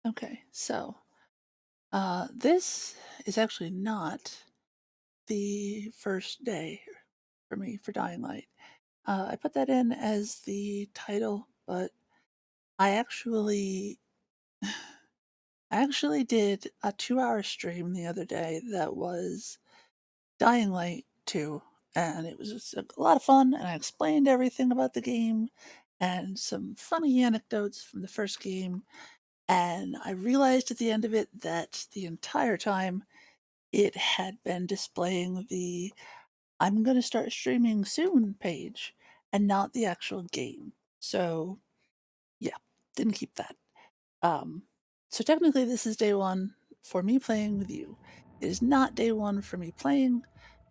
Okay, so this is actually not the first day for me for Dying Light. I put that in as the title, but I actually I actually did a 2-hour stream the other day that was Dying Light 2, and it was just a lot of fun, and I explained everything about the game and some funny anecdotes from the first game, and I realized at the end of it that the entire time it had been displaying the "I'm gonna start streaming soon" page and not the actual game. So, yeah, didn't keep that. Um, so technically this is day 1 for me playing with you. It is not day 1 for me playing.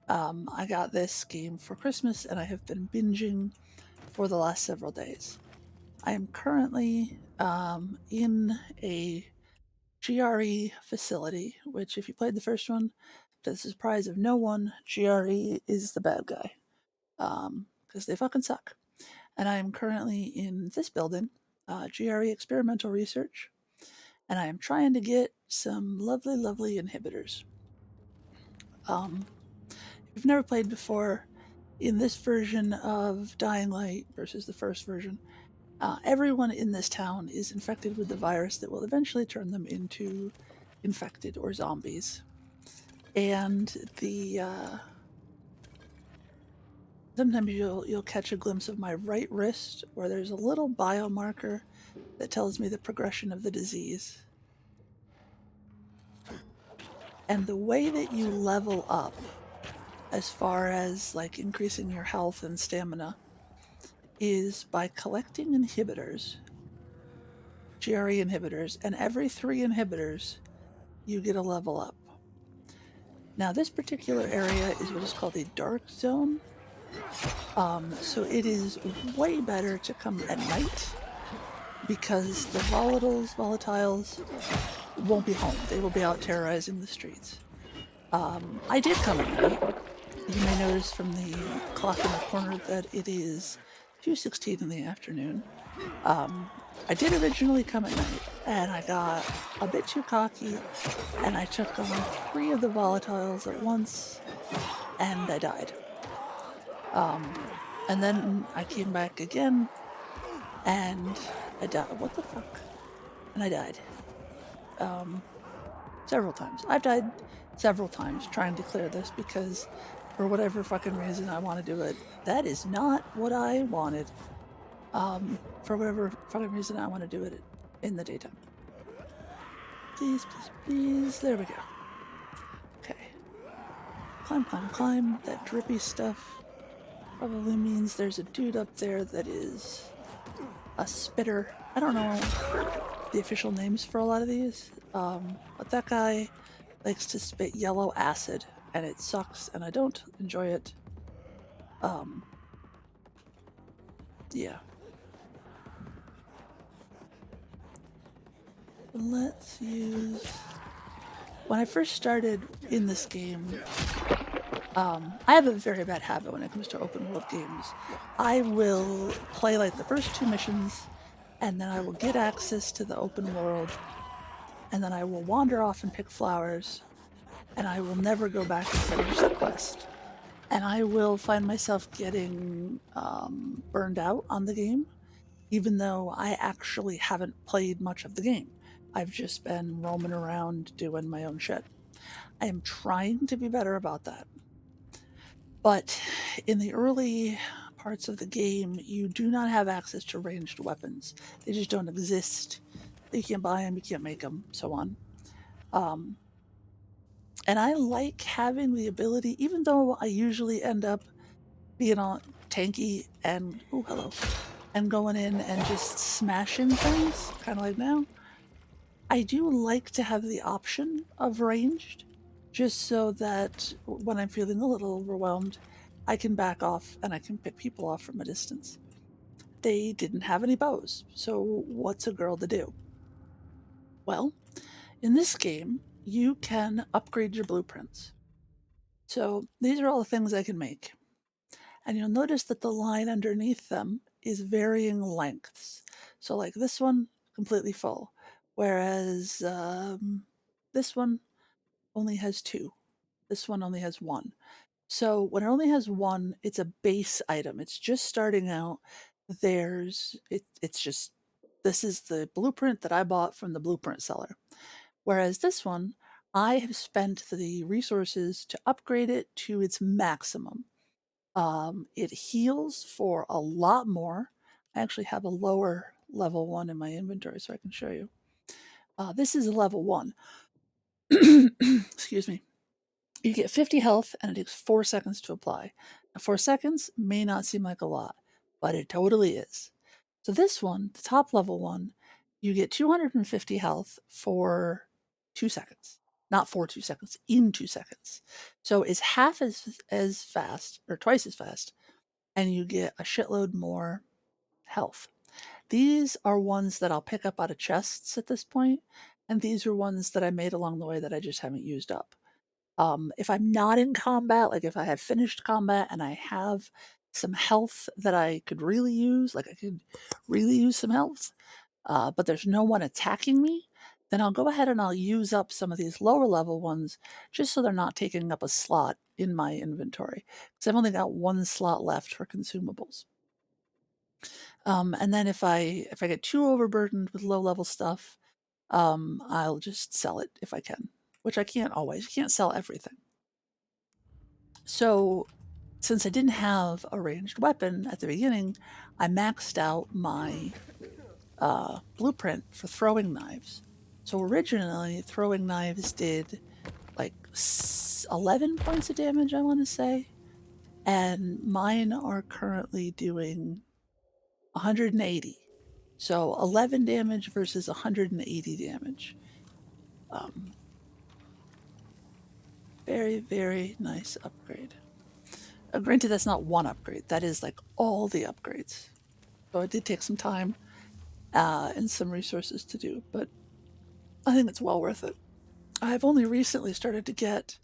I got this game for Christmas and I have been binging for the last several days. I am currently in a GRE facility, which, if you played the first one, to the surprise of no one, GRE is the bad guy. Because they fucking suck. And I am currently in this building, GRE Experimental Research, and I am trying to get some lovely, lovely inhibitors. If you've never played before, in this version of Dying Light versus the first version, everyone in this town is infected with the virus that will eventually turn them into infected or zombies. And the sometimes you'll catch a glimpse of my right wrist where there's a little biomarker that tells me the progression of the disease. And the way that you level up, as far as like increasing your health and stamina, is by collecting inhibitors, GRE inhibitors, and every 3 inhibitors, you get a level up. Now, this particular area is what is called a dark zone. So it is way better to come at night because the volatiles won't be home. They will be out terrorizing the streets. I did come at night. You may notice from the clock in the corner that it is 2:16 in the afternoon. I did originally come at night, and I got a bit too cocky, and I took on 3 of the volatiles at once, and I died. And then I came back again, and I died. What the fuck? And I died. Several times. I've died several times trying to clear this because for whatever fucking reason I want to do it. That is not what I wanted. For whatever fucking reason I want to do it in the daytime. Please, please, please. There we go. Okay. Climb, climb, climb. That drippy stuff probably means there's a dude up there that is a spitter. I don't know the official names for a lot of these, but that guy likes to spit yellow acid, and it sucks, and I don't enjoy it. Yeah. Let's use... When I first started in this game, I have a very bad habit when it comes to open world games. I will play like the first 2 missions, and then I will get access to the open world, and then I will wander off and pick flowers, and I will never go back and finish the quest. And I will find myself getting burned out on the game, even though I actually haven't played much of the game. I've just been roaming around doing my own shit. I am trying to be better about that. But in the early parts of the game, you do not have access to ranged weapons. They just don't exist. You can't buy them, you can't make them, so on. And I like having the ability, even though I usually end up being all tanky and, oh, hello, and going in and just smashing things, kind of like now. I do like to have the option of ranged, just so that when I'm feeling a little overwhelmed, I can back off and I can pick people off from a distance. They didn't have any bows, so what's a girl to do? Well, in this game, you can upgrade your blueprints. So these are all the things I can make. And you'll notice that the line underneath them is varying lengths. So like this one, completely full. whereas this one only has 2. This one only has 1. So when it only has 1, it's a base item. It's just starting out. It's just, this is the blueprint that I bought from the blueprint seller. Whereas this one, I have spent the resources to upgrade it to its maximum. It heals for a lot more. I actually have a lower level 1 in my inventory so I can show you. This is a level 1. Excuse me. You get 50 health and it takes 4 seconds to apply. Now, 4 seconds may not seem like a lot, but it totally is. So this one, the top level one, you get 250 health for 2 seconds. Not for 2 seconds, in 2 seconds. So it's half as fast, or twice as fast, and you get a shitload more health. These are ones that I'll pick up out of chests at this point, and these are ones that I made along the way that I just haven't used up. If I'm not in combat, like if I have finished combat and I have some health that I could really use, like I could really use some health, but there's no one attacking me, then I'll go ahead and I'll use up some of these lower level ones just so they're not taking up a slot in my inventory. Because I've only got 1 slot left for consumables. And then if I get too overburdened with low level stuff, I'll just sell it if I can, which I can't always. You can't sell everything. So since I didn't have a ranged weapon at the beginning, I maxed out my blueprint for throwing knives. So originally, throwing knives did like 11 points of damage, I want to say. And mine are currently doing 180. So 11 damage versus 180 damage. Very, very nice upgrade. Granted, that's not one upgrade. That is like all the upgrades. So it did take some time and some resources to do, but I think it's well worth it. I've only recently started to get,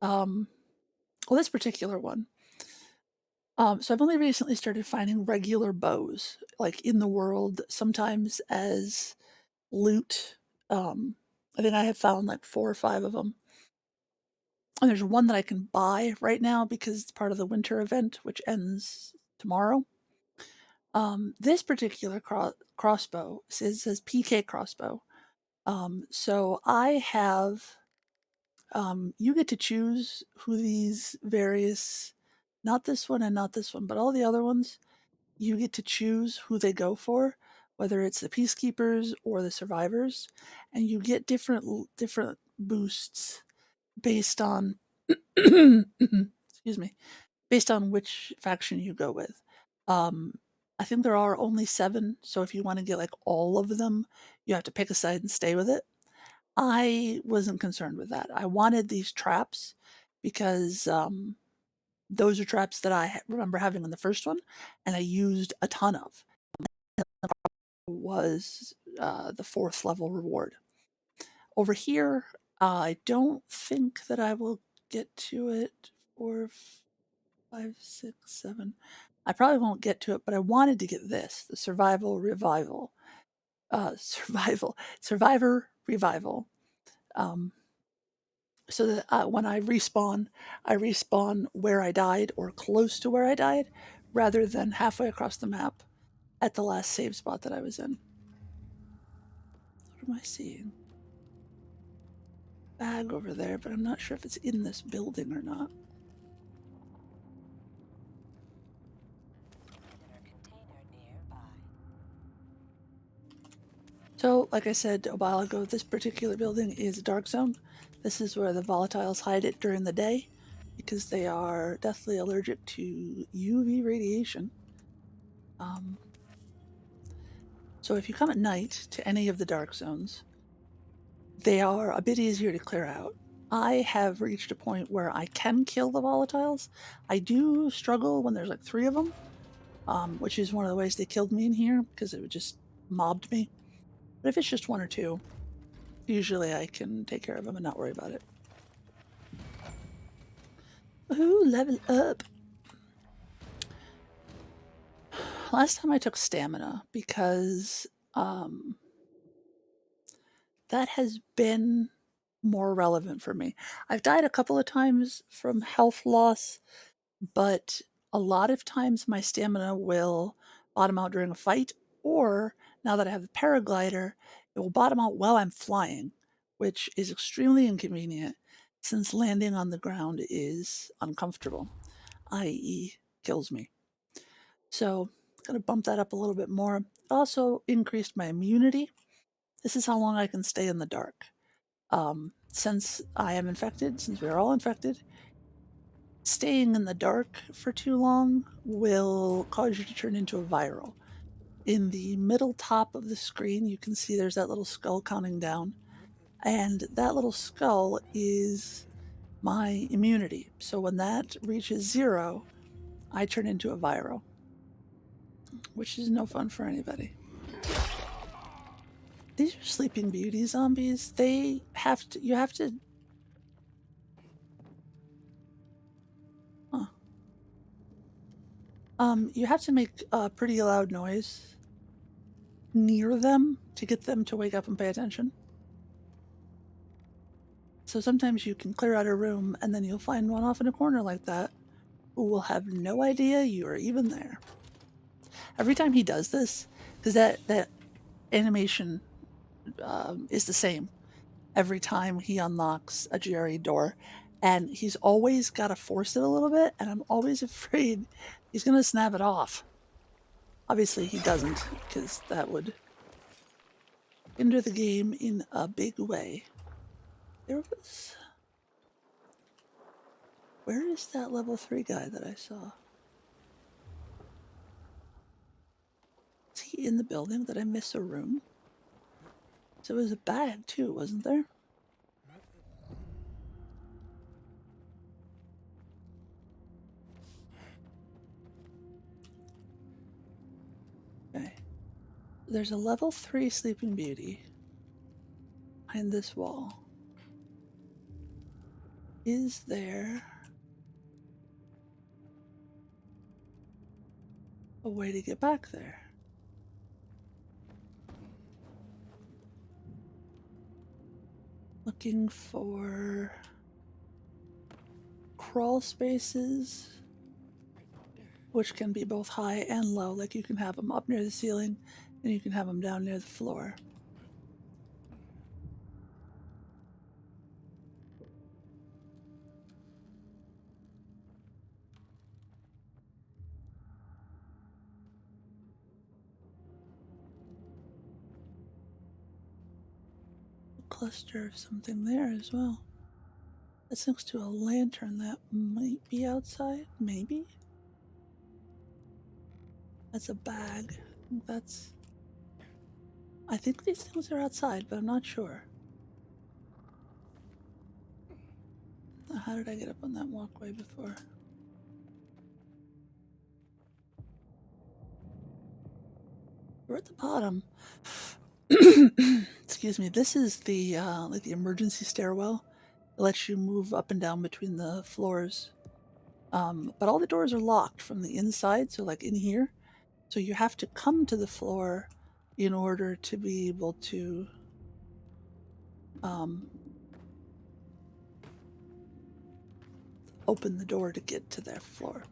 this particular one. So I've only recently started finding regular bows, like in the world, sometimes as loot. I think I have found like 4 or 5 of them. And there's one that I can buy right now because it's part of the winter event, which ends tomorrow. This particular crossbow says PK crossbow. So I have, you get to choose who these various, not this one and not this one, but all the other ones, you get to choose who they go for, whether it's the peacekeepers or the survivors, and you get different boosts based on, excuse me, based on which faction you go with. I think there are only 7, so if you want to get like all of them, you have to pick a side and stay with it. I wasn't concerned with that. I wanted these traps because those are traps that I remember having in the first one, and I used a ton of. Was the 4th level reward. Over here, I don't think that I will get to it. 4, 5, 6, 7. I probably won't get to it, but I wanted to get this, the survivor revival. So that when I respawn where I died or close to where I died, rather than halfway across the map at the last save spot that I was in. What am I seeing? Bag over there, but I'm not sure if it's in this building or not. So, like I said a while ago, this particular building is a dark zone. This is where the volatiles hide it during the day because they are deathly allergic to UV radiation. So if you come at night to any of the dark zones, they are a bit easier to clear out. I have reached a point where I can kill the volatiles. I do struggle when there's like 3 of them, which is one of the ways they killed me in here because it just mobbed me. But if it's just 1 or 2, usually I can take care of them and not worry about it. Ooh, level up. Last time I took stamina because that has been more relevant for me. I've died a couple of times from health loss, but a lot of times my stamina will bottom out during a fight, or now that I have the paraglider, it will bottom out while I'm flying, which is extremely inconvenient since landing on the ground is uncomfortable, i.e., kills me. So, I'm going to bump that up a little bit more. It also increased my immunity. This is how long I can stay in the dark. Since I am infected, since we are all infected, staying in the dark for too long will cause you to turn into a viral. In the middle top of the screen, you can see there's that little skull counting down, and that little skull is my immunity. So when that reaches 0, I turn into a viral, which is no fun for anybody. These are Sleeping Beauty zombies. You have to. Huh. You have to make a pretty loud noise near them to get them to wake up and pay attention. So sometimes you can clear out a room and then you'll find one off in a corner like that who will have no idea you are even there. Every time he does this, because that animation is the same every time he unlocks a GRE door, and he's always got to force it a little bit, and I'm always afraid he's going to snap it off. Obviously, he doesn't, because that would hinder the game in a big way. There was... Where is that level 3 guy that I saw? Is he in the building? Did I miss a room? So there was a bag too, wasn't there? Okay. There's a level 3 Sleeping Beauty behind this wall. Is there a way to get back there? Looking for crawl spaces, which can be both high and low. Like you can have them up near the ceiling and you can have them down near the floor. A cluster of something there as well. That's next to a lantern that might be outside, maybe? That's a bag. I think these things are outside, but I'm not sure. How did I get up on that walkway before? We're at the bottom. Excuse me. This is the like the emergency stairwell. It lets you move up and down between the floors. But all the doors are locked from the inside, so like in here. So you have to come to the floor in order to be able to open the door to get to their floor.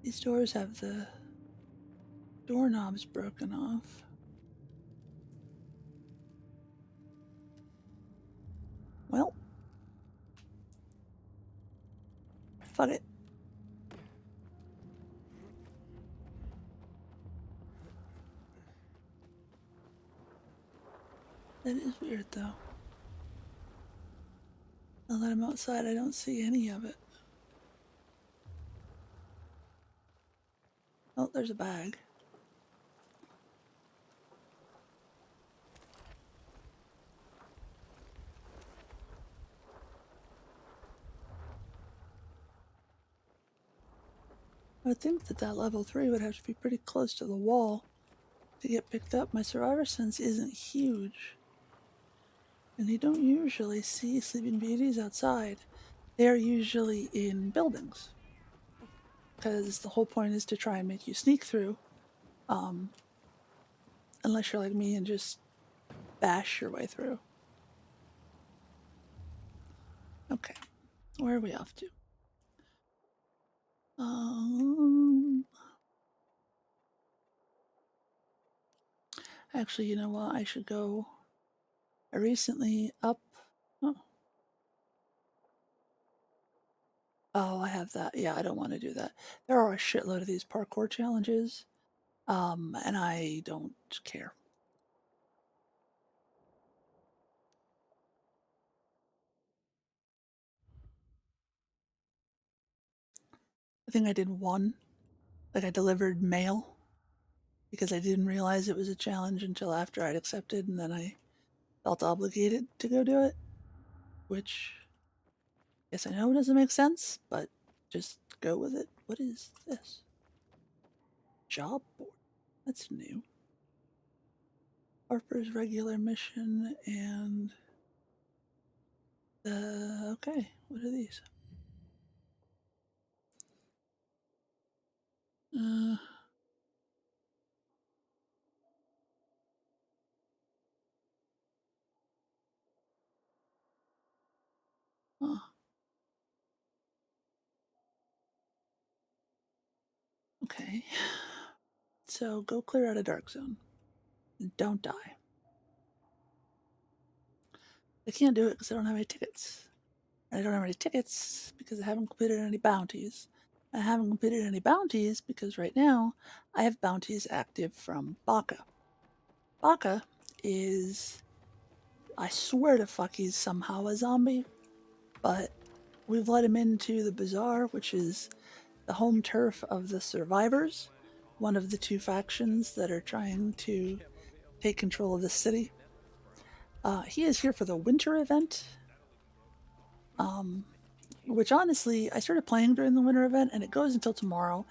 These doors have the doorknobs broken off. Well, fuck it. That is weird, though. Now that I'm outside, I don't see any of it. Oh, there's a bag. I would think that level 3 would have to be pretty close to the wall to get picked up. My survivor sense isn't huge. And you don't usually see Sleeping Beauties outside. They're usually in buildings. Because the whole point is to try and make you sneak through. unless you're like me and just bash your way through. Okay, where are we off to? Actually, you know what? I should go. I recently up. Oh, I have that. Yeah, I don't want to do that. There are a shitload of these parkour challenges, and I don't care. I think I did one. Like I delivered mail because I didn't realize it was a challenge until after I'd accepted, and then I felt obligated to go do it, which yes, I know doesn't make sense, but just go with it. What is this? Job board. That's new. Harper's regular mission and okay, what are these? Uh, huh. Okay. So go clear out a dark zone and don't die. I can't do it because I don't have any tickets. And I don't have any tickets because I haven't completed any bounties. I haven't completed any bounties because right now I have bounties active from Baka. Baka is, I swear to fuck, he's somehow a zombie, but we've let him into the bazaar, which is the home turf of the survivors, one of the two factions that are trying to take control of the city. He is here for the winter event, which honestly, I started playing during the winter event and it goes until tomorrow.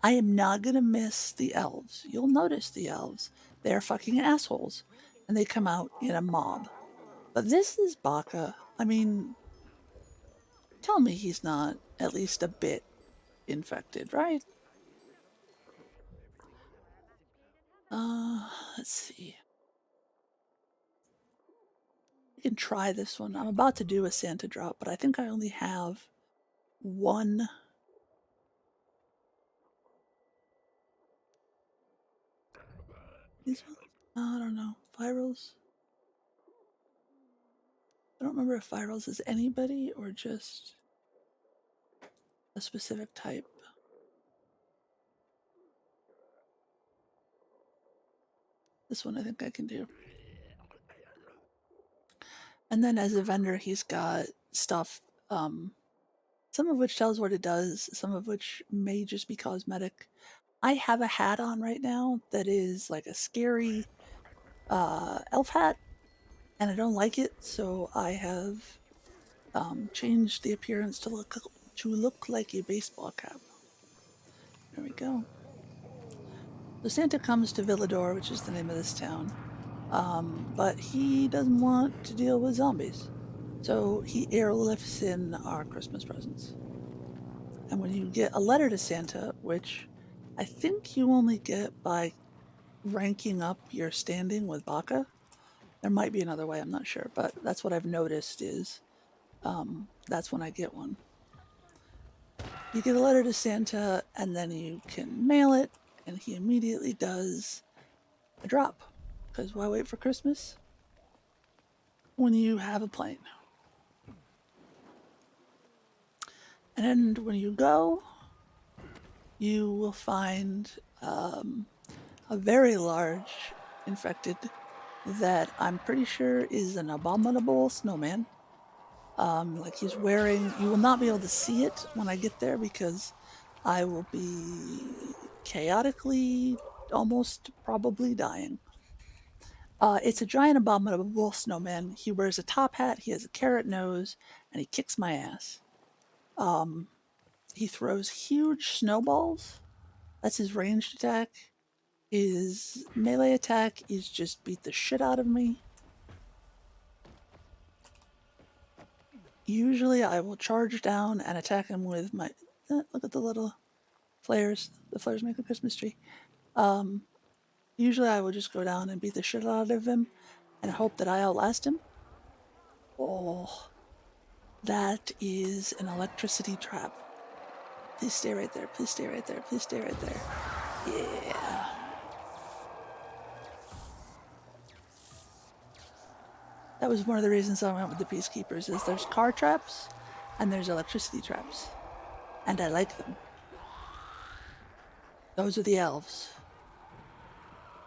I am not going to miss the elves. You'll notice the elves. They're fucking assholes and they come out in a mob. But this is Baka. I mean, tell me he's not at least a bit infected, right? Let's see. We can try this one. I'm about to do a Santa drop, but I think I only have one. These ones? I don't know. Virals? I don't remember if virals is anybody or just a specific type. This one I think I can do. And then as a vendor, he's got stuff, some of which tells what it does, some of which may just be cosmetic. I have a hat on right now that is like a scary elf hat, and I don't like it, so I have changed the appearance to look like a baseball cap. There we go. So Santa comes to Villador, which is the name of this town, but he doesn't want to deal with zombies. So he airlifts in our Christmas presents. And when you get a letter to Santa, which I think you only get by ranking up your standing with Baka, there might be another way, I'm not sure, but that's what I've noticed is that's when I get one. You get a letter to Santa, and then you can mail it, and he immediately does a drop. Because why wait for Christmas when you have a plane? And when you go, you will find a very large infected that I'm pretty sure is an abominable snowman. Like he's wearing, you will not be able to see it when I get there because I will be chaotically, almost probably dying. It's a giant abominable snowman. He wears a top hat, he has a carrot nose, and he kicks my ass. He throws huge snowballs. That's his ranged attack. His melee attack is just beat the shit out of me. Usually I will charge down and attack him with my... look at the little flares. The flares make a Christmas tree. Usually I would just go down and beat the shit out of him and hope that I outlast him. Oh, that is an electricity trap. Please stay right there. Please stay right there. Please stay right there. Yeah. That was one of the reasons I went with the Peacekeepers, is there's car traps and there's electricity traps. And I like them. Those are the elves.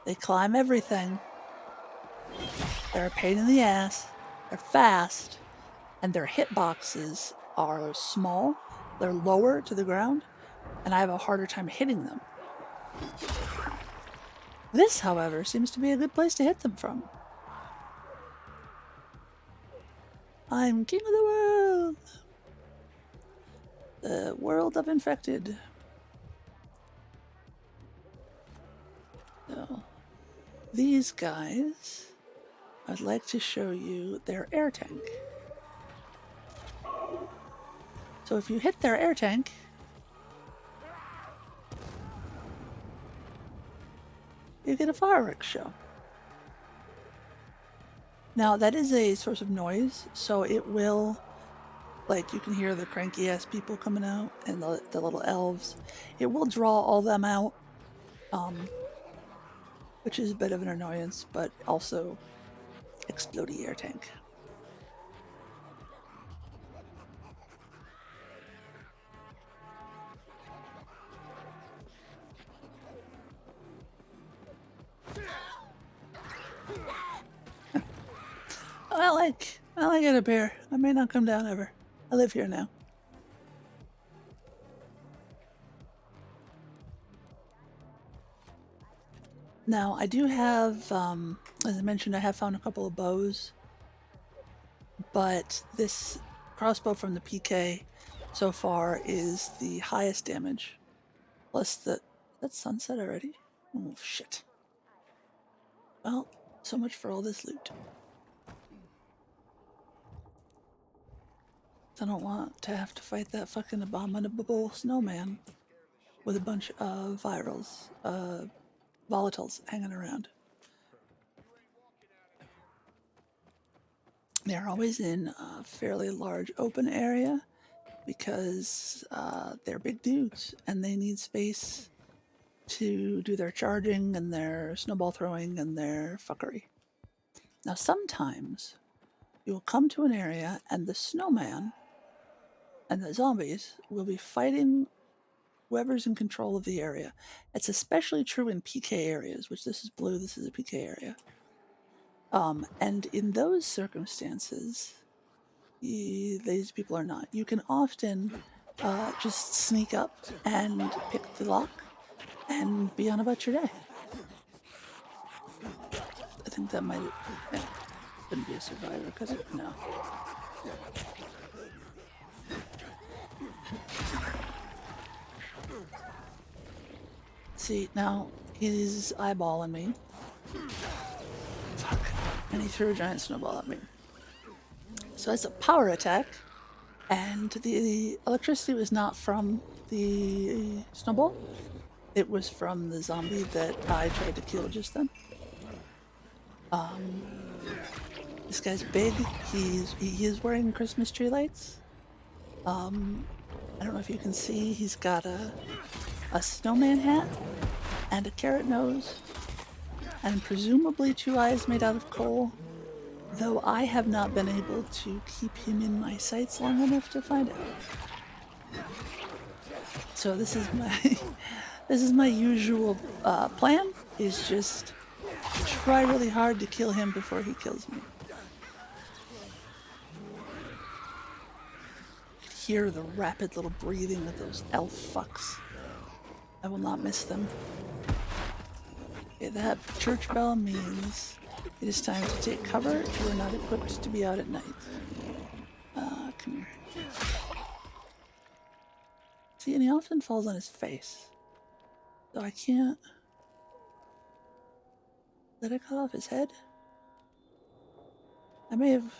They climb everything. They're a pain in the ass. They're fast. And their hitboxes are small. They're lower to the ground. And I have a harder time hitting them. This, however, seems to be a good place to hit them from. I'm king of the world. The world of infected. So, these guys, I'd like to show you their air tank. So if you hit their air tank, you get a fireworks show. Now that is a source of noise, so it will, like, you can hear the cranky ass people coming out and the little elves. It will draw all them out, which is a bit of an annoyance, but also explodey air tank. I like it up here. I may not come down ever. I live here now. Now, I do have, as I mentioned, I have found a couple of bows, but this crossbow from the PK so far is the highest damage. Plus that's sunset already? Oh, shit. Well, so much for all this loot. I don't want to have to fight that fucking abominable snowman with a bunch of volatiles hanging around. They're always in a fairly large open area because they're big dudes and they need space to do their charging and their snowball throwing and their fuckery. Now, sometimes you will come to an area and the snowman and the zombies will be fighting whoever's in control of the area. It's especially true in PK areas, which this is blue, this is a PK area. And in those circumstances, these people are not. You can often just sneak up and pick the lock and be on about your day. I think that might couldn't be a survivor, could it? No. See, now he's eyeballing me. Fuck. And he threw a giant snowball at me. So it's a power attack, and the electricity was not from the snowball. It was from the zombie that I tried to kill just then. This guy's big. He is wearing Christmas tree lights. I don't know if you can see. He's got a snowman hat and a carrot nose, and presumably 2 eyes made out of coal. Though I have not been able to keep him in my sights long enough to find out. So this is my usual plan. Is just try really hard to kill him before he kills me. Hear the rapid little breathing of those elf fucks. I will not miss them. Okay, that church bell means it is time to take cover if you are not equipped to be out at night. Come here. See, and he often falls on his face. So I can't... Did I cut off his head? I may have...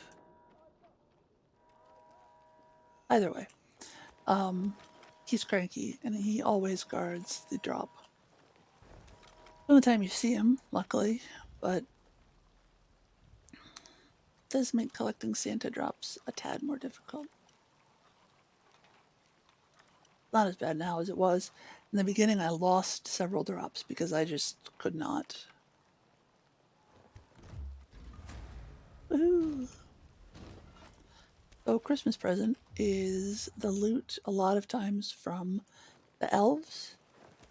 Either way. He's cranky, and he always guards the drop. The only time you see them, luckily, but it does make collecting Santa drops a tad more difficult. Not as bad now as it was. In the beginning, I lost several drops because I just could not. Woohoo! So, Christmas present is the loot a lot of times from the elves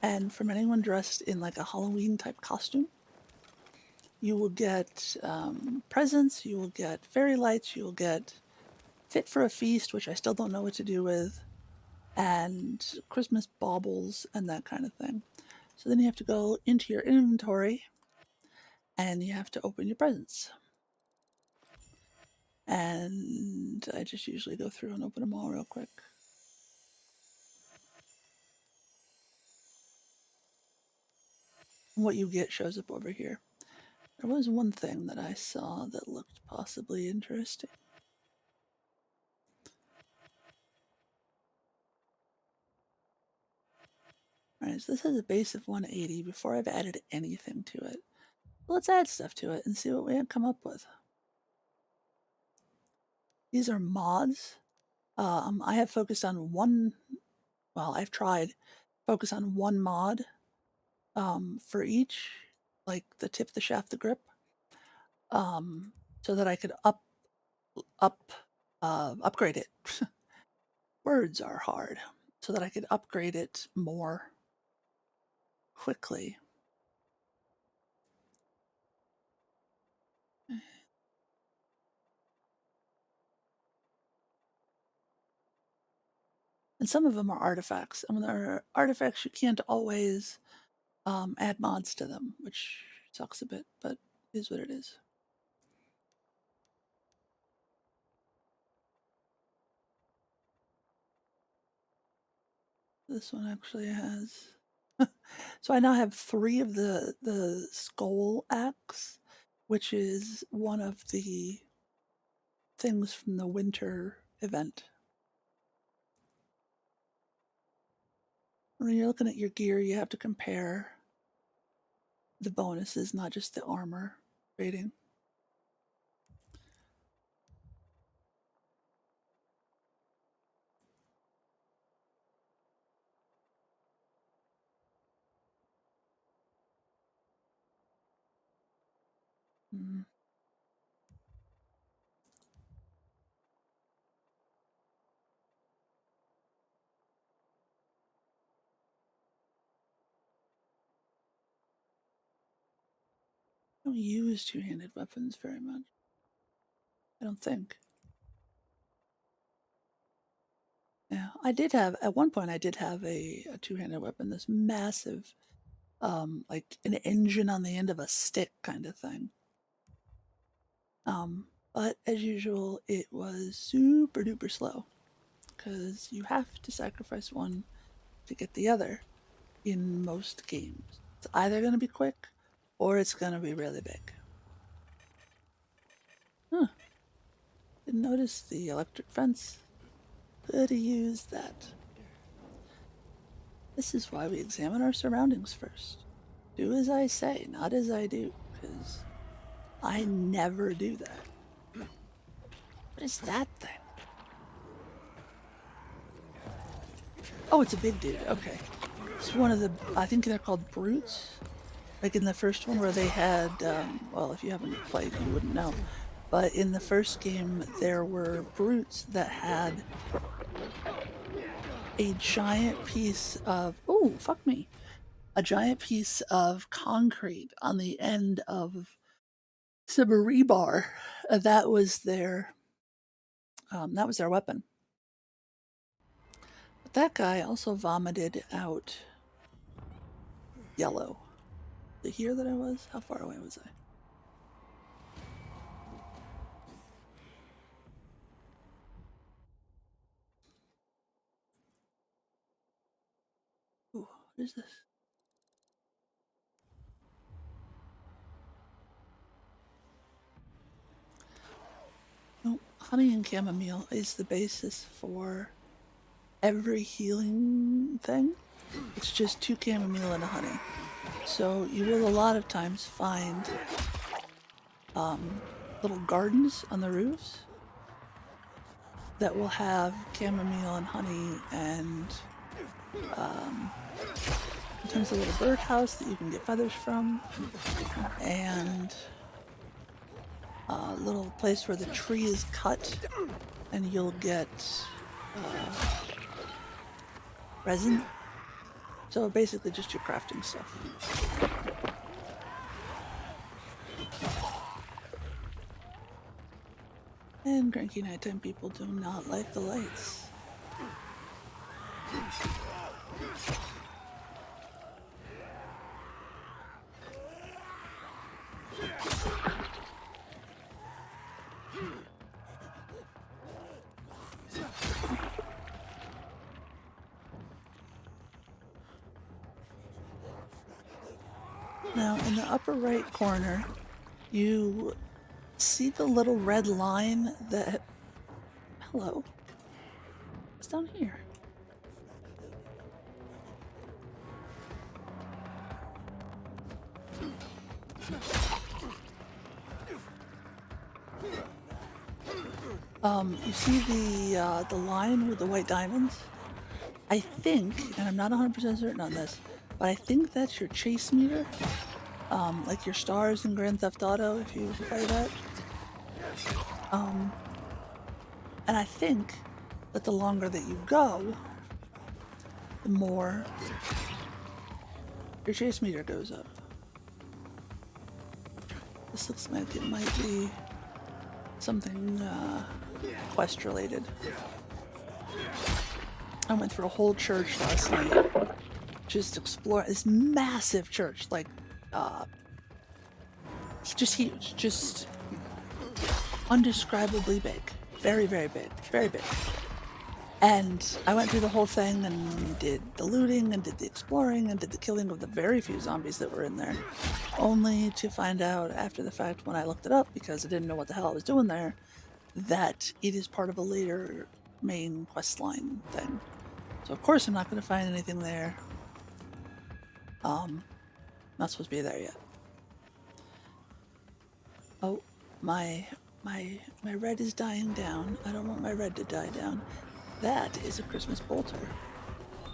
and from anyone dressed in like a Halloween type costume. You will get presents, you will get fairy lights, you will get fit for a feast, which I still don't know what to do with, and Christmas baubles and that kind of thing. So then you have to go into your inventory and you have to open your presents. And I just usually go through and open them all real quick. What you get shows up over here. There was one thing that I saw that looked possibly interesting. Alright, so this has a base of 180 before I've added anything to it. Let's add stuff to it and see what we come up with. These are mods. I have focused on one, well, I've tried focus on one mod for each, like the tip, the shaft, the grip, so that I could upgrade it. Words are hard. So that I could upgrade it more quickly. And some of them are artifacts. And when there are artifacts, you can't always add mods to them, which sucks a bit, but is what it is. This one actually has. So I now have 3 of the skull axe, which is one of the things from the winter event. When you're looking at your gear, you have to compare the bonuses, not just the armor rating. Mm. I don't use two-handed weapons very much. I don't think. Yeah, I did have at one point. I did have a two-handed weapon, this massive, like an engine on the end of a stick kind of thing. But as usual, it was super duper slow because you have to sacrifice one to get the other in most games. It's either going to be quick or it's going to be really big. Huh. Didn't notice the electric fence. Could have used that. This is why we examine our surroundings first. Do as I say, not as I do, because I never do that. What is that thing? Oh, it's a big dude. Okay. It's one of the, I think they're called brutes. Like in the first one where they had, well, if you haven't played, you wouldn't know. But in the first game, there were brutes that had a giant piece of, oh, fuck me, a giant piece of concrete on the end of some rebar. That was their weapon. But that guy also vomited out yellow. To hear that I was? How far away was I? Ooh, what is this? No, honey and chamomile is the basis for every healing thing. It's just 2 chamomile and a honey. So you will a lot of times find little gardens on the roofs that will have chamomile and honey and sometimes a little birdhouse that you can get feathers from, and a little place where the tree is cut and you'll get resin. So basically just your crafting stuff. And cranky nighttime people do not like the lights. Now, in the upper right corner, you see the little red line that... Hello. What's down here? You see the line with the white diamonds? I think, and I'm not 100% certain on this, but I think that's your chase meter. Like your stars in Grand Theft Auto, if you play that. And I think that the longer that you go, the more your chase meter goes up. This looks like it might be something quest related. I went through a whole church last night, just explore this massive church, like just huge, just undescribably big, very, very big, very big. And I went through the whole thing and did the looting and did the exploring and did the killing of the very few zombies that were in there, only to find out after the fact when I looked it up, because I didn't know what the hell I was doing there, that it is part of a later main quest line thing. So of course I'm not going to find anything there. Not supposed to be there yet. Oh, my red is dying down. I don't want my red to die down. That is a Christmas bolter.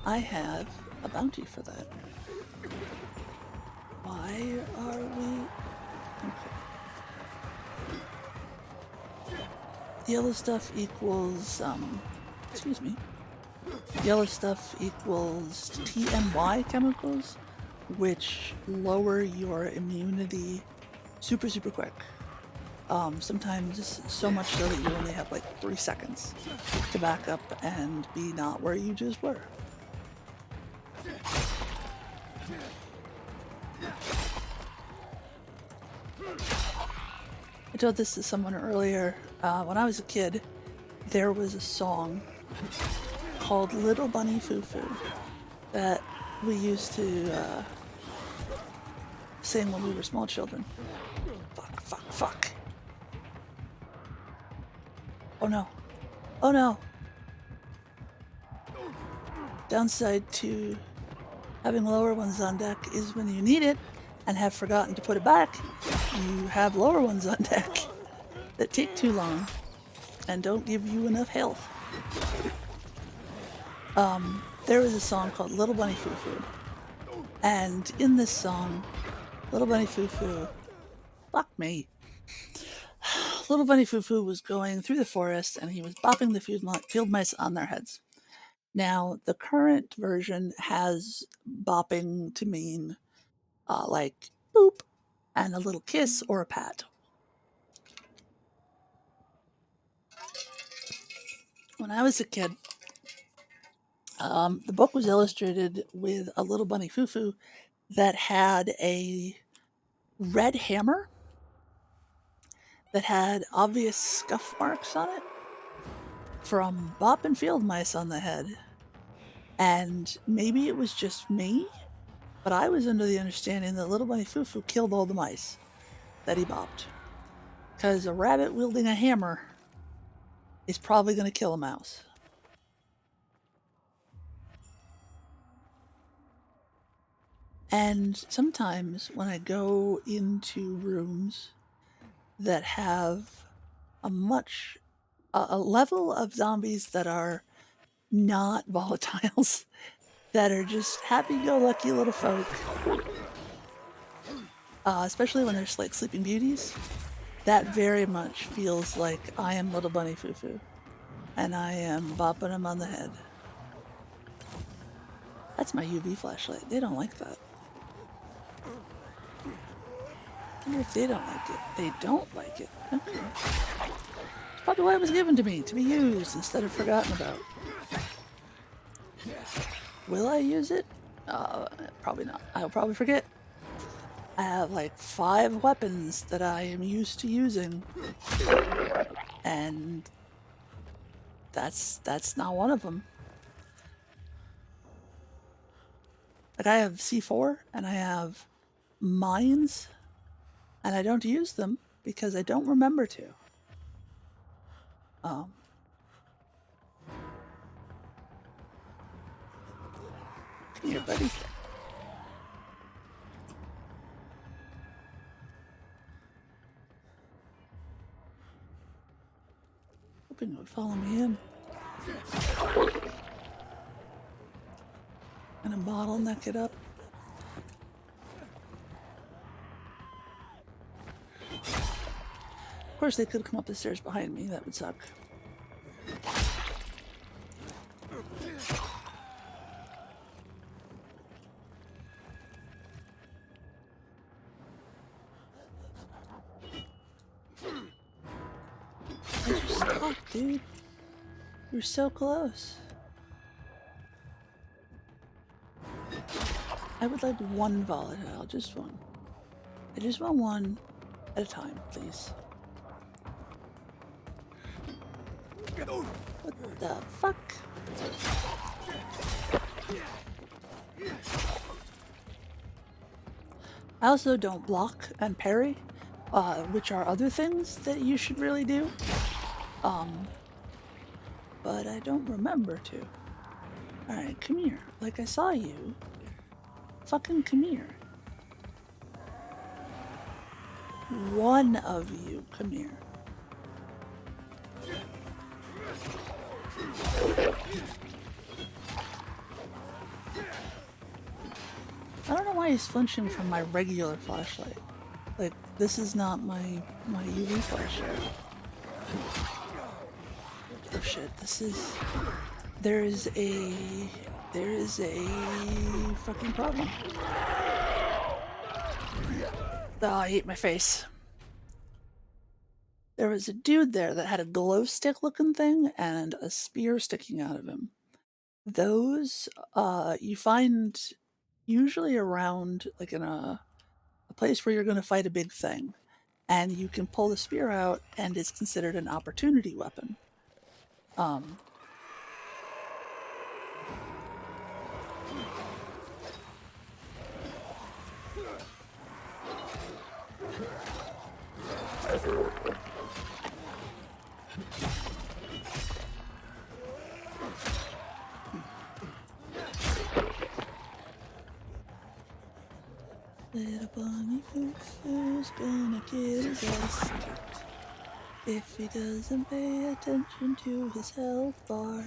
I have a bounty for that. Why are we... Okay. Yellow stuff equals, excuse me. Yellow stuff equals TMY chemicals, which lower your immunity super, super quick. Sometimes so much so that you only have like 3 seconds to back up and be not where you just were. I told this to someone earlier. When I was a kid, there was a song called Little Bunny Foo Foo that we used to sing when we were small children. Fuck, fuck, fuck. Oh no. Oh no. Downside to having lower ones on deck is when you need it and have forgotten to put it back, you have lower ones on deck that take too long and don't give you enough health. There was a song called Little Bunny Foo Foo. And in this song, Little Bunny Foo Foo, fuck me. Little Bunny Foo Foo was going through the forest and he was bopping the field mice on their heads. Now, the current version has bopping to mean like boop and a little kiss or a pat. When I was a kid, the book was illustrated with a little bunny Foo Foo that had a red hammer that had obvious scuff marks on it from bopping field mice on the head. And maybe it was just me, but I was under the understanding that Little Bunny Foo Foo killed all the mice that he bopped. Because a rabbit wielding a hammer is probably going to kill a mouse. And sometimes when I go into rooms that have a level of zombies that are not volatiles, that are just happy-go-lucky little folk, especially when there's like Sleeping Beauties, that very much feels like I am Little Bunny Foo-Foo, and I am bopping them on the head. That's my UV flashlight. They don't like that. I wonder if they don't like it. They don't like it. Okay. It's probably why it was given to me, to be used instead of forgotten about. Will I use it? Probably not. I'll probably forget. I have like 5 weapons that I am used to using, and that's not one of them. Like, I have C4 and I have mines, and I don't use them because I don't remember to. Come here, buddy. Hoping it would follow me in. Gonna bottleneck it up. Of course, they could come up the stairs behind me. That would suck. Stop, dude. You're so close. I would like 1 volatile, just 1. I just want 1 at a time, please. What the fuck? I also don't block and parry, which are other things that you should really do. But I don't remember to. Alright, come here. Like, I saw you. Fucking come here. 1 of you, come here. I don't know why he's flinching from my regular flashlight. Like, this is not my UV flashlight. Oh shit, this is... There is a fucking problem. Oh, I ate my face. There was a dude there that had a glow stick looking thing and a spear sticking out of him. Those, you find usually around, like, in a place where you're going to fight a big thing. And you can pull the spear out, and it's considered an opportunity weapon. Little bunny Foo-Foo's gonna get his ass kicked if he doesn't pay attention to his health bar.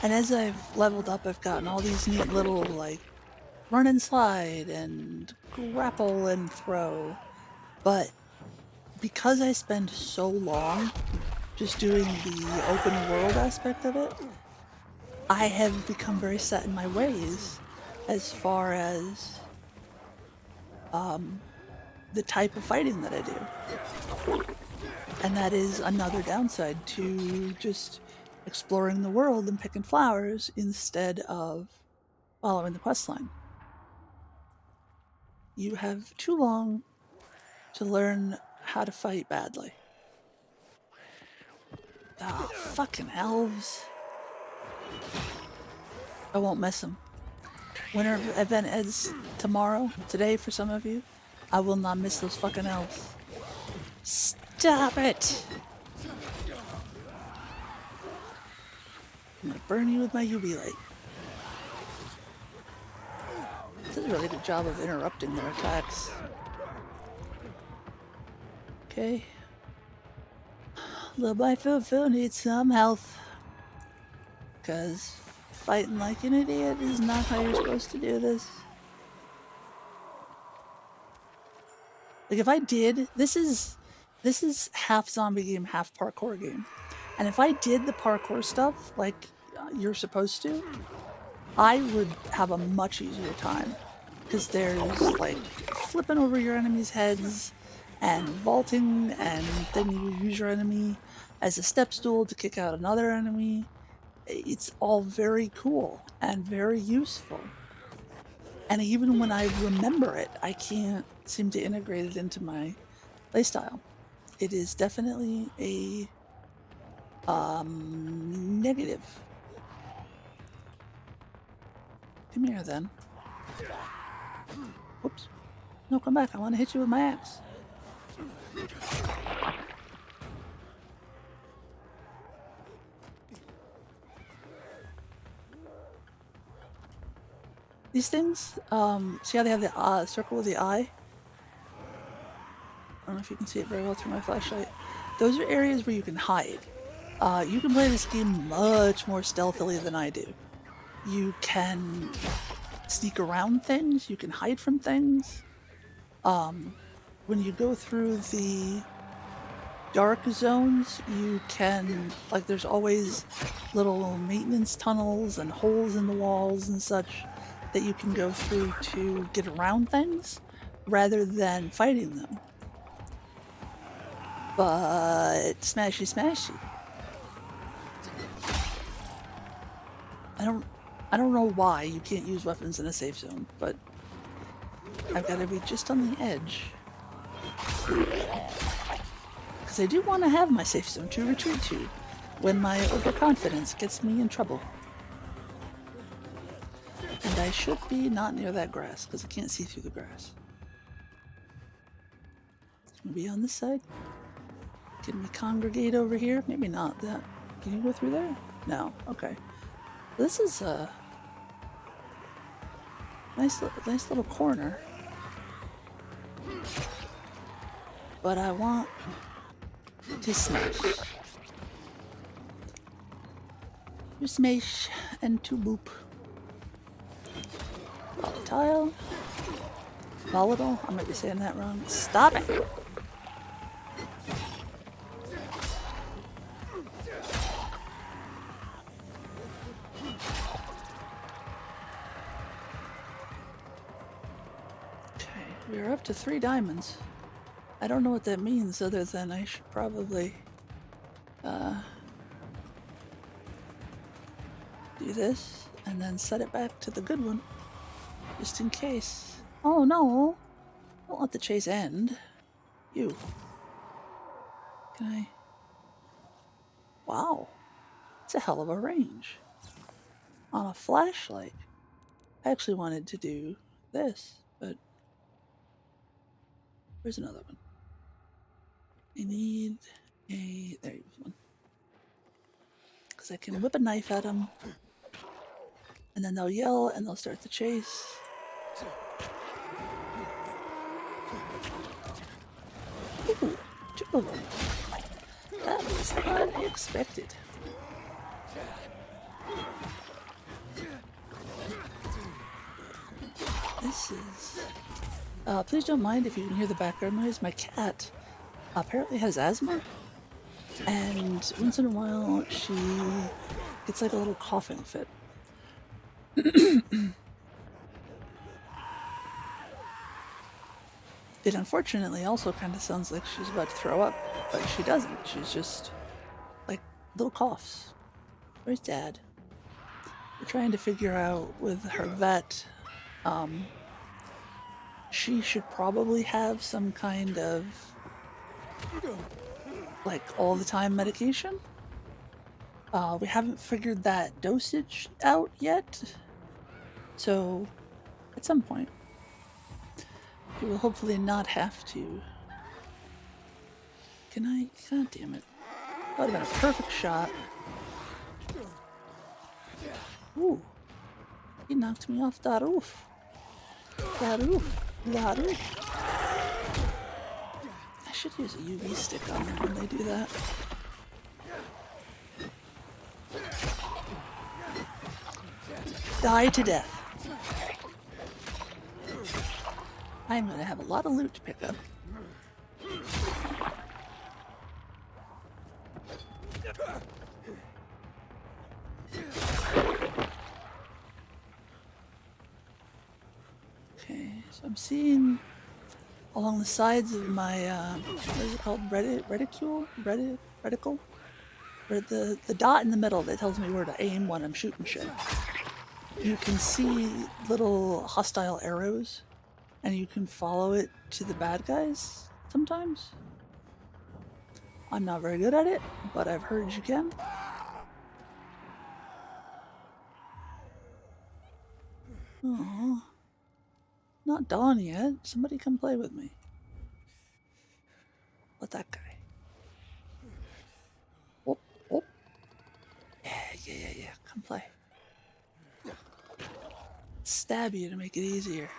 And as I've leveled up, I've gotten all these neat little, like, run and slide and grapple and throw. But because I spend so long just doing the open world aspect of it, I have become very set in my ways as far as the type of fighting that I do. And that is another downside to just exploring the world and picking flowers instead of following the quest line. You have too long to learn how to fight badly. Ah, fucking elves. I won't miss them. Winter event is today for some of you. I will not miss those fucking elves. Stop it! I'm gonna burn you with my UV light. This is a really good job of interrupting their attacks. Okay. Little boy Foo needs some health. Because fighting like an idiot is not how you're supposed to do this. Like if I did, this is half zombie game, half parkour game. And if I did the parkour stuff like you're supposed to, I would have a much easier time. Because there's like flipping over your enemies' heads and vaulting, and then you use your enemy as a step stool to kick out another enemy. It's all very cool and very useful. And even when I remember it, I can't seem to integrate it into my playstyle. It is definitely a negative. Come here then. Whoops. No, come back. I want to hit you with my axe. These things, see how they have the circle with the eye? I don't know if you can see it very well through my flashlight. Those are areas where you can hide. You can play this game much more stealthily than I do. You can sneak around things, you can hide from things. When you go through the dark zones, you can, like, there's always little maintenance tunnels and holes in the walls and such that you can go through to get around things rather than fighting them. But smashy smashy. I don't know why you can't use weapons in a safe zone, but I've got to be just on the edge. Because I do want to have my safe zone to retreat to when my overconfidence gets me in trouble. And I should be not near that grass, because I can't see through the grass. Maybe on this side? Can we congregate over here? Maybe not. That. Can you go through there? No. Okay. This is a nice little corner. But I want to smash. To smash and to boop. Volatile. Volatile? I might be saying that wrong. Stop it! Okay, we're up to 3 diamonds. I don't know what that means other than I should probably do this and then set it back to the good one just in case. Oh no! Don't let the chase end. You. Can I? Wow. It's a hell of a range. On a flashlight. I actually wanted to do this, but where's another one? I need a... There you go. One. Because I can whip a knife at them. And then they'll yell and they'll start the chase. Ooh, 2 of them. That was unexpected. This is... please don't mind if you can hear the background noise. My cat apparently has asthma. And once in a while she gets like a little coughing fit. It unfortunately also kind of sounds like she's about to throw up, but she doesn't. She's just like little coughs. Where's Dad? We're trying to figure out with her vet. She should probably have some kind of like all the time medication. We haven't figured that dosage out yet. So at some point we will hopefully not have to Can I? God damn it. That would have been a perfect shot. Ooh. He knocked me off that roof. That roof. That roof. I should use a UV stick on them when they do that. Die to death. I'm going to have a lot of loot to pick up. Okay, so I'm seeing along the sides of my, what is it called? Reticle? Or the dot in the middle that tells me where to aim when I'm shooting shit. You can see little hostile arrows, and you can follow it to the bad guys sometimes. I'm not very good at it, but I've heard you can. Oh, not dawn yet. Somebody come play with me. Let that guy. Oh, oh. Yeah. Come play. Stab you to make it easier.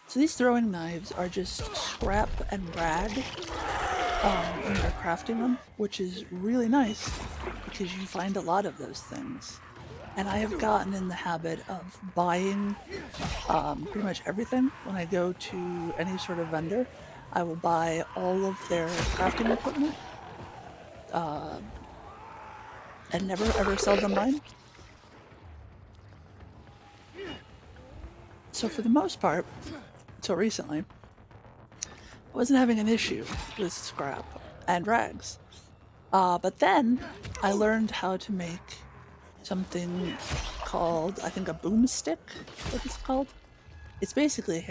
So these throwing knives are just scrap and rag when you're crafting them, which is really nice because you find a lot of those things. And I have gotten in the habit of buying pretty much everything. When I go to any sort of vendor, I will buy all of their crafting equipment and never ever sell them mine. So for the most part, until recently, I wasn't having an issue with scrap and rags. But then I learned how to make something called, I think, a boomstick, what it's called. It's basically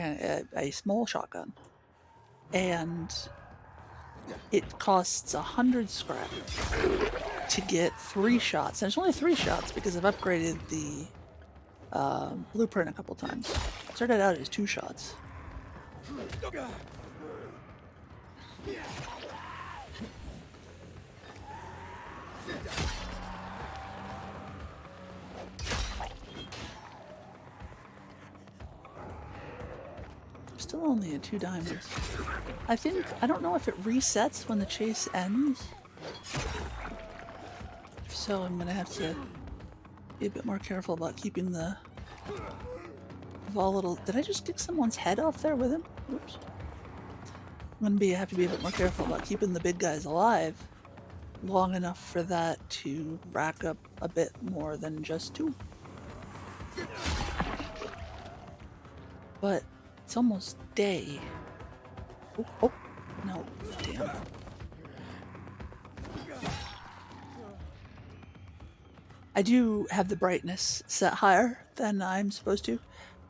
a small shotgun. And it costs 100 scrap to get 3 shots. And it's only 3 shots because I've upgraded the blueprint a couple times. It started out as 2 shots. Still only at 2 diamonds. I don't know if it resets when the chase ends. If so, I'm gonna have to be a bit more careful about keeping the volatile. Did I just kick someone's head off there with him? Oops. I'm gonna have to be a bit more careful about keeping the big guys alive long enough for that to rack up a bit more than just 2. But it's almost day. Oh, no, damn. I do have the brightness set higher than I'm supposed to.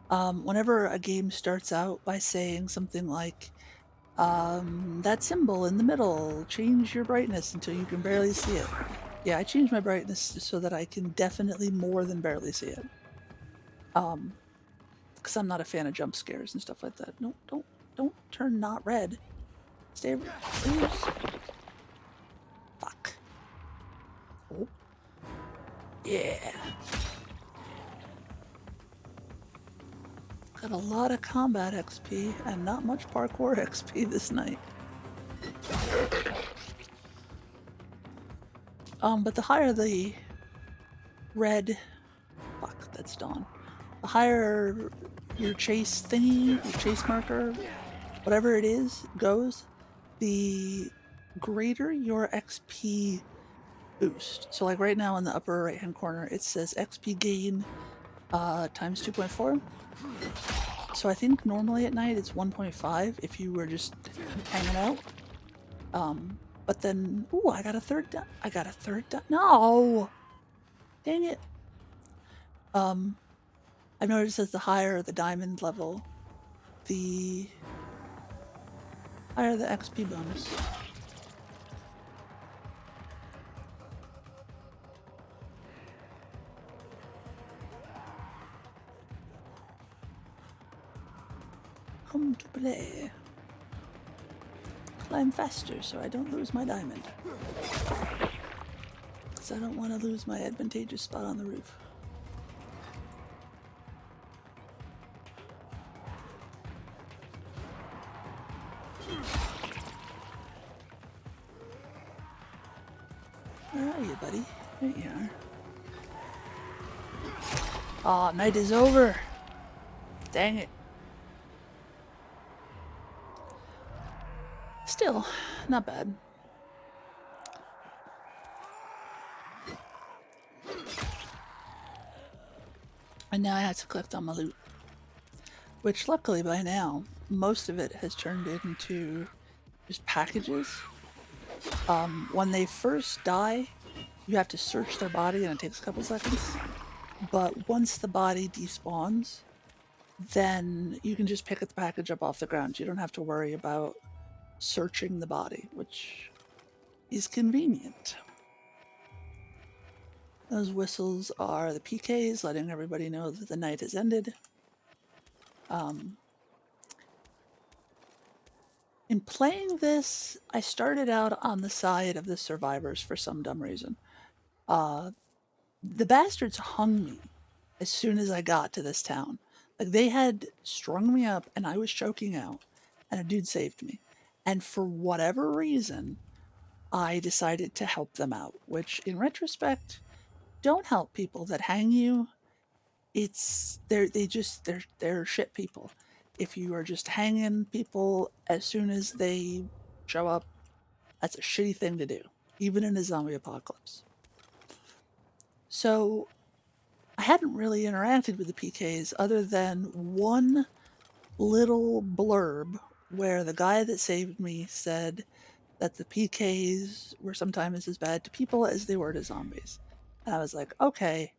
Whenever a game starts out by saying something like, that symbol in the middle, change your brightness until you can barely see it. Yeah, I changed my brightness so that I can definitely more than barely see it. Because I'm not a fan of jump scares and stuff like that. No, don't turn not red. Stay loose. Fuck. Oh. Yeah. Got a lot of combat XP and not much parkour XP this night. But the higher the red... Fuck, that's dawn. The higher your chase thingy, your chase marker, whatever it is, goes, the greater your XP boost. So like right now in the upper right hand corner, it says XP gain times 2.4. So I think normally at night it's 1.5 if you were just hanging out. But then, ooh, I got a third no! Dang it. I've noticed that the higher the diamond level, the higher the XP bonus. Come to play. climb faster so I don't lose my diamond. Because I don't want to lose my advantageous spot on the roof. Where are you, buddy? There you are. Aw, night is over. Dang it. Still, not bad. And now I have to collect all my loot. Which luckily by now, most of it has turned into just packages. When they first die, you have to search their body and it takes a couple seconds. But once the body despawns, then you can just pick the package up off the ground. You don't have to worry about searching the body, which is convenient. Those whistles are the PKs, letting everybody know that the night has ended. In playing this, I started out on the side of the survivors for some dumb reason. The bastards hung me as soon as I got to this town. Like, they had strung me up and I was choking out, and a dude saved me. And for whatever reason, I decided to help them out, which in retrospect, don't help people that hang you. They're shit people. If you are just hanging people as soon as they show up, that's a shitty thing to do, even in a zombie apocalypse. So I hadn't really interacted with the PKs other than one little blurb where the guy that saved me said that the PKs were sometimes as bad to people as they were to zombies. And I was like, okay,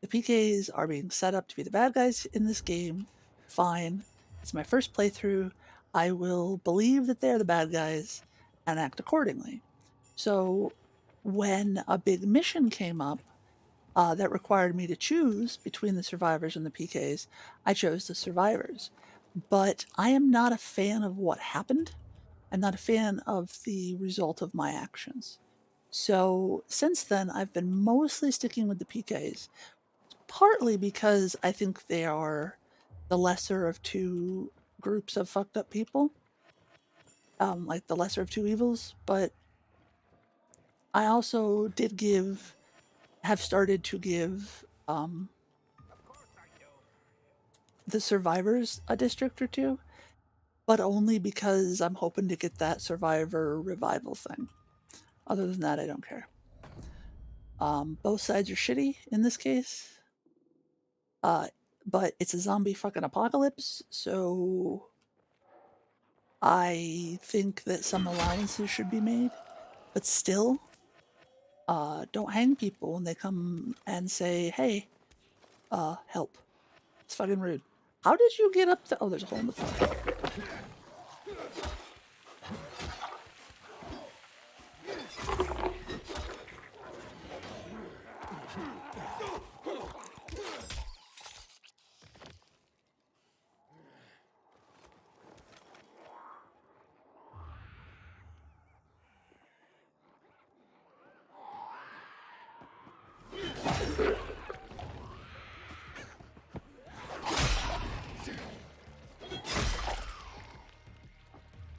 the PKs are being set up to be the bad guys in this game. Fine. It's my first playthrough. I will believe that they're the bad guys and act accordingly. So when a big mission came up that required me to choose between the survivors and the PKs, I chose the survivors. But I am not a fan of what happened. I'm not a fan of the result of my actions. So since then, I've been mostly sticking with the PKs, partly because I think they are the lesser of two groups of fucked up people, like the lesser of two evils. But I also have started to give the survivors a district or two, but only because I'm hoping to get that survivor revival thing. Other than that, I don't care. Both sides are shitty in this case. But it's a zombie fucking apocalypse, so I think that some allowances should be made. But still, don't hang people when they come and say, hey, help. It's fucking rude. How did you get up there? Oh, there's a hole in the floor.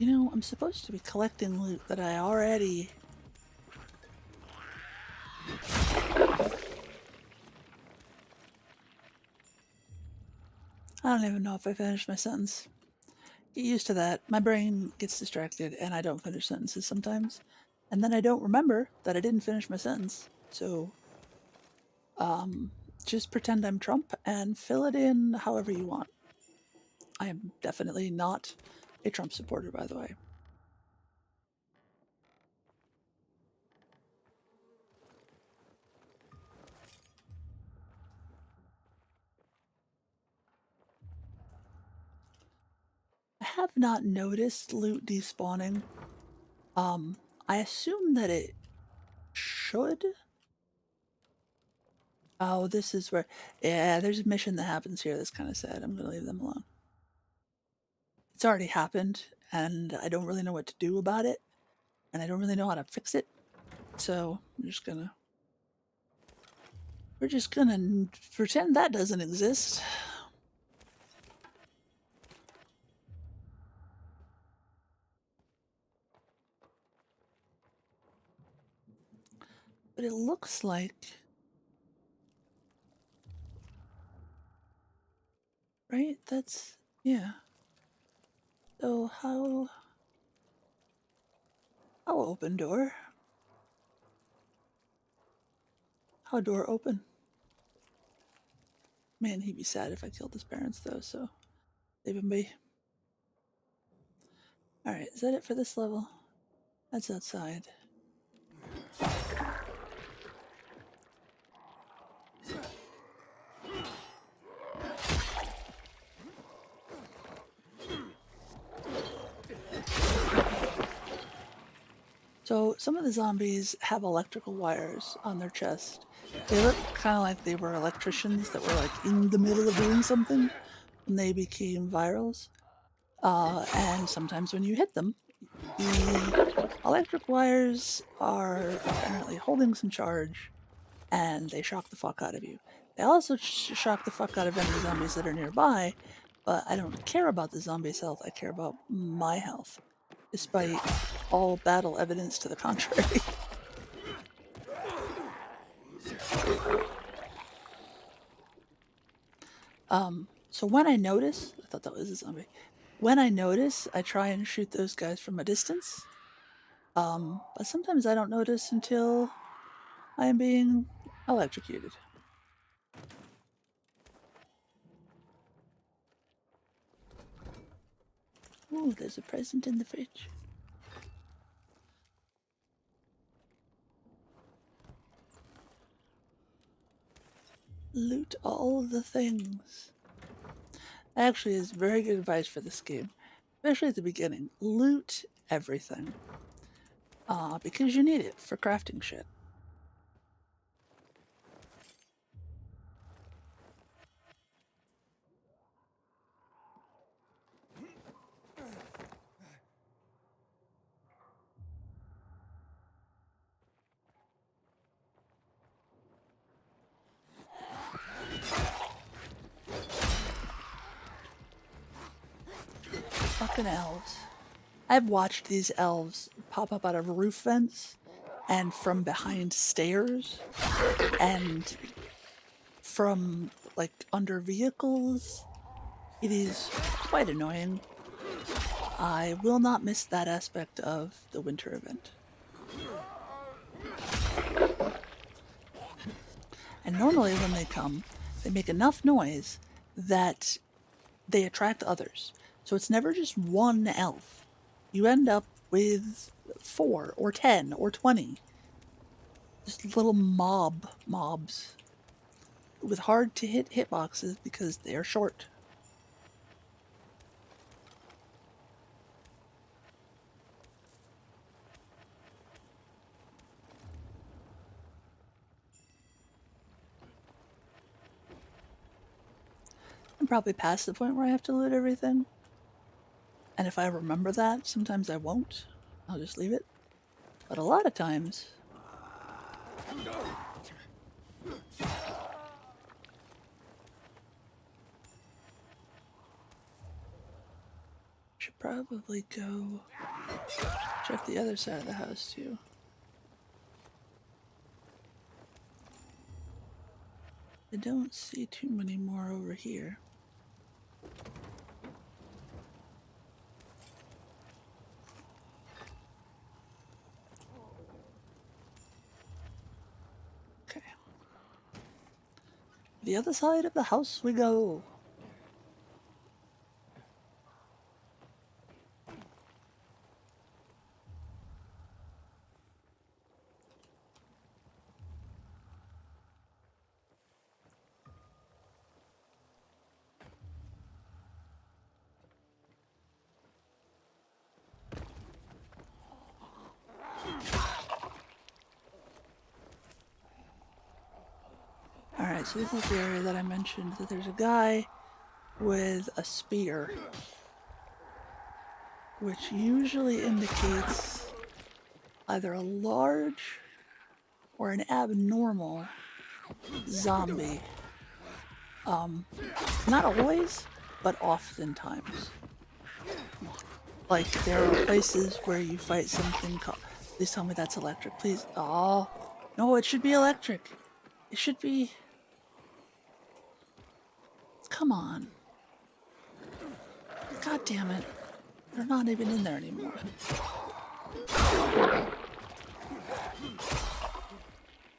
You know, I'm supposed to be collecting loot that I already... I don't even know if I finished my sentence. Get used to that. My brain gets distracted and I don't finish sentences sometimes. And then I don't remember that I didn't finish my sentence. So, just pretend I'm Trump and fill it in however you want. I am definitely not a Trump supporter, by the way. I have not noticed loot despawning. I assume that it should. Oh, this is where... Yeah, there's a mission that happens here that's kind of sad. I'm going to leave them alone. It's already happened, and I don't really know what to do about it, and I don't really know how to fix it. So we're just gonna pretend that doesn't exist. But it looks like, right? That's, yeah. So how open door? How door open? Man, he'd be sad if I killed his parents though, so leave him be. Alright, is that it for this level? That's outside. So some of the zombies have electrical wires on their chest. They look kind of like they were electricians that were like in the middle of doing something when they became virals. And sometimes when you hit them, the electric wires are apparently holding some charge and they shock the fuck out of you. They also shock the fuck out of any zombies that are nearby, but I don't care about the zombies' health, I care about my health, despite all battle evidence to the contrary. So when I notice, I thought that was a zombie. When I notice, I try and shoot those guys from a distance. But sometimes I don't notice until I am being electrocuted. Ooh, there's a present in the fridge. Loot all the things. Actually, is very good advice for this game, especially at the beginning. Loot everything, because you need it for crafting shit. Fucking elves. I've watched these elves pop up out of roof vents and from behind stairs and from like under vehicles. It is quite annoying. I will not miss that aspect of the winter event. And normally when they come, they make enough noise that they attract others. So it's never just one elf. You end up with 4 or 10 or 20. Just little mobs with hard to hit hitboxes because they're short. I'm probably past the point where I have to loot everything. And if I remember that, sometimes I won't. I'll just leave it. But a lot of times, should probably go check the other side of the house too. I don't see too many more over here. Okay. The other side of the house we go. Alright, so this is the area that I mentioned that there's a guy with a spear which usually indicates either a large or an abnormal zombie. Not always, but oftentimes. Like, there are places where you fight something called... Please tell me that's electric, please. Oh, no, it should be electric. It should be... Come on. God damn it. They're not even in there anymore.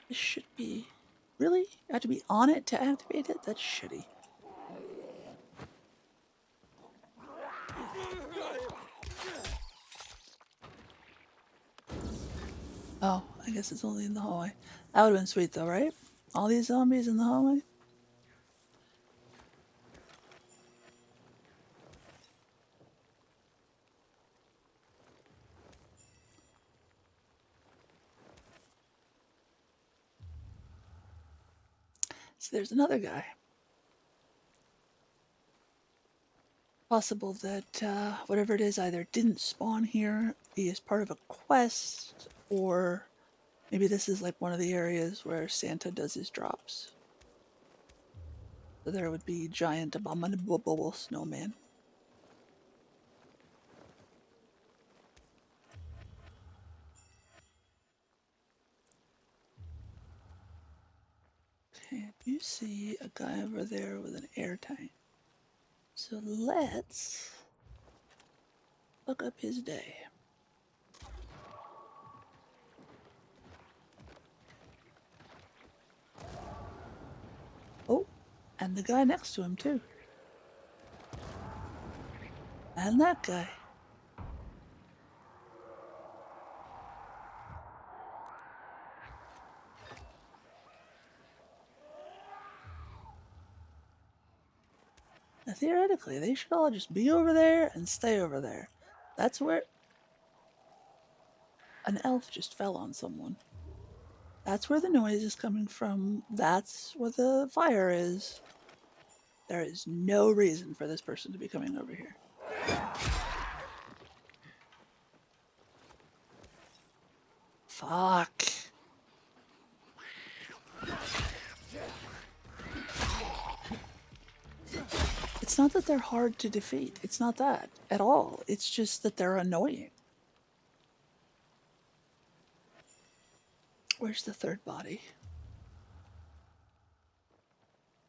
This should be... Really? You have to be on it to activate it? That's shitty. Oh, I guess it's only in the hallway. That would have been sweet though, right? All these zombies in the hallway? So there's another guy. Possible that whatever it is either didn't spawn here, he is part of a quest, or maybe this is like one of the areas where Santa does his drops. So there would be giant abominable snowman. Okay, you see a guy over there with an air tank. So let's look up his day. Oh, and the guy next to him too. And that guy. Now, theoretically, they should all just be over there and stay over there. That's where... An elf just fell on someone. That's where the noise is coming from. That's where the fire is. There is no reason for this person to be coming over here. Fuck. It's not that they're hard to defeat. It's not that at all. It's just that they're annoying. Where's the third body?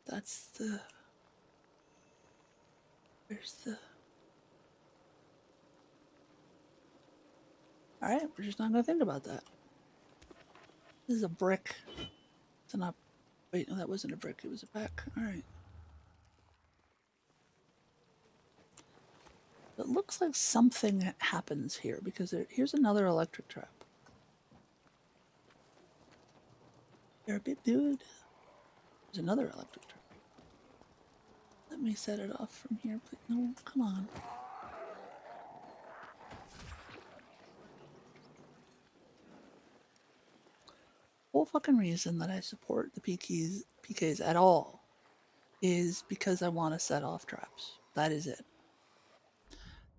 That's the... Where's the... Alright, we're just not going to think about that. This is a brick. It's not... Wait, no, that wasn't a brick. It was a back. Alright. It looks like something happens here, because here's another electric trap. You're a big dude. There's another electric trap. Let me set it off from here, please. No, come on. Whole fucking reason that I support the PKs at all is because I want to set off traps. That is it.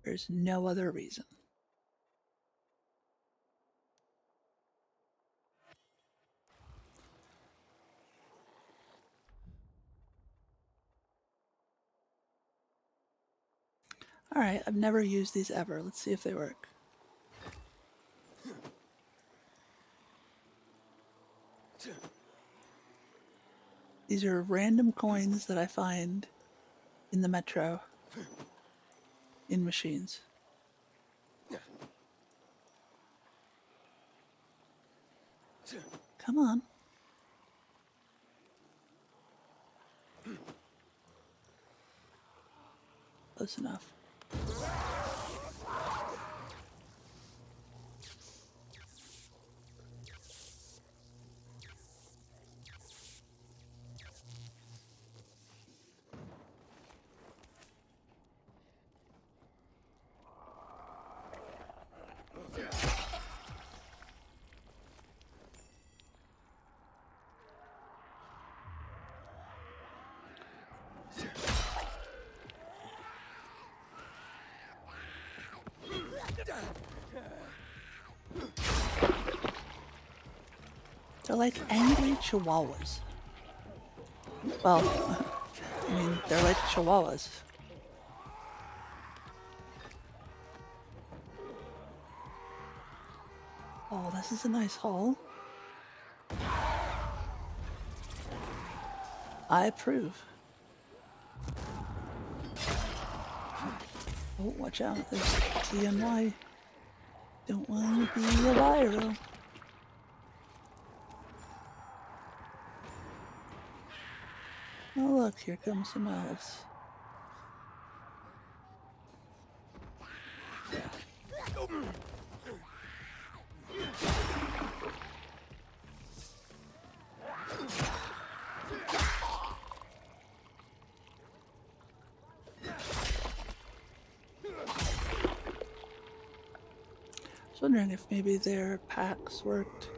There's no other reason. Alright, I've never used these ever. Let's see if they work. These are random coins that I find in the metro in machines. Come on. Close enough. They're like angry chihuahuas. Well, I mean, they're like chihuahuas. Oh, this is a nice hall. I approve. Oh, watch out. There's TNY. Don't want to be a viral. Oh, look, here comes some elves. I was wondering if maybe their packs worked,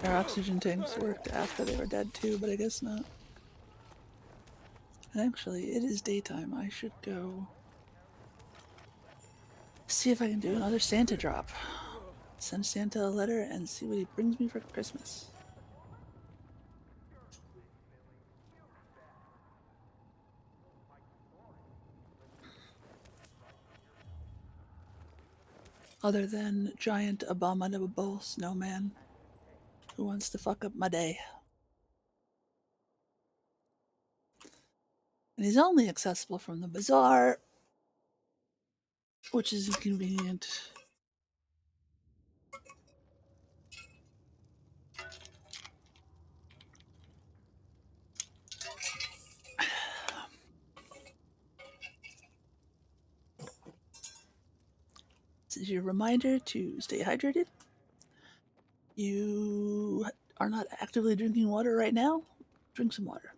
their oxygen tanks worked after they were dead too, but I guess not. And actually, it is daytime. I should go see if I can do another Santa drop. Send Santa a letter and see what he brings me for Christmas. Other than giant abominable snowman who wants to fuck up my day. And he's only accessible from the bazaar, which is inconvenient. This is your reminder to stay hydrated. You are not actively drinking water right now. Drink some water.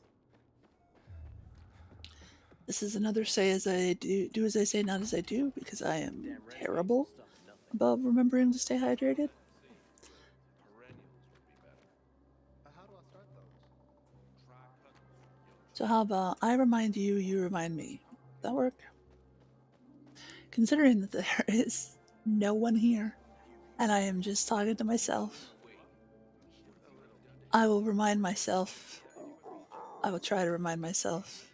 This is another say as I do as I say, not as I do, because I am terrible about remembering to stay hydrated. So how about I remind you, you remind me? That work? Considering that there is no one here and I am just talking to myself, I will remind myself. I will try to remind myself.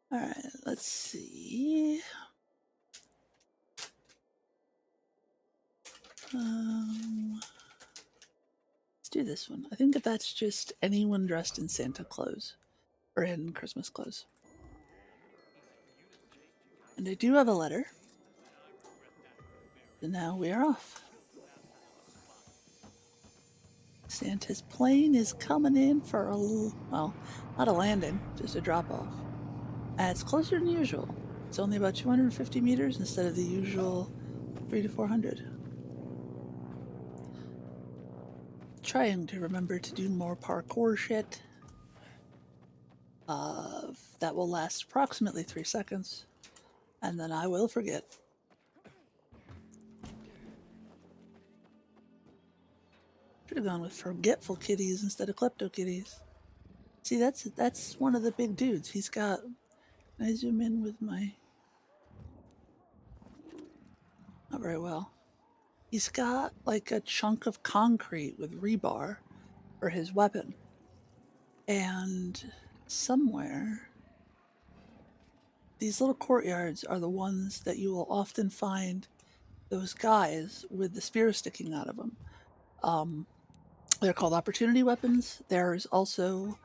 All right, let's see. Let's do this one. I think that that's just anyone dressed in Santa clothes or in Christmas clothes. And I do have a letter. So now we are off. Santa's plane is coming in for a, well, not a landing, just a drop off. And it's closer than usual. It's only about 250 meters instead of the usual 300 to 400. Trying to remember to do more parkour shit. That will last approximately 3 seconds. And then I will forget. Should have gone with forgetful kitties instead of KleptoKittyz. See, that's one of the big dudes. He's got. Can I zoom in with my? Not very well. He's got like a chunk of concrete with rebar for his weapon, and somewhere these little courtyards are the ones that you will often find those guys with the spear sticking out of them. They're called opportunity weapons. There's also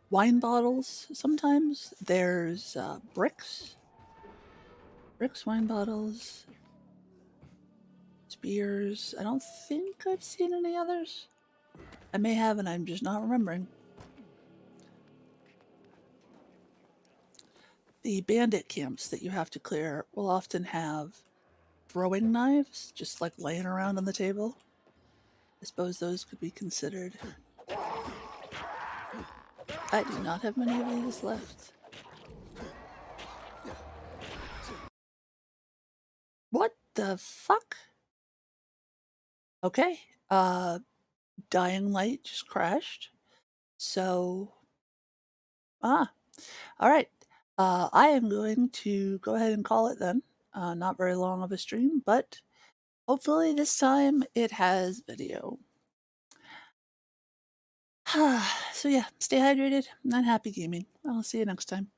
wine bottles sometimes. There's bricks, wine bottles, spears. I don't think I've seen any others. I may have, and I'm just not remembering. The bandit camps that you have to clear will often have throwing knives just like laying around on the table. I suppose those could be considered. I do not have many of these left. What the fuck? Okay. Dying Light just crashed. So, all right. I am going to go ahead and call it then. Not very long of a stream, but Hopefully this time it has video. So yeah, stay hydrated and happy gaming. I'll see you next time.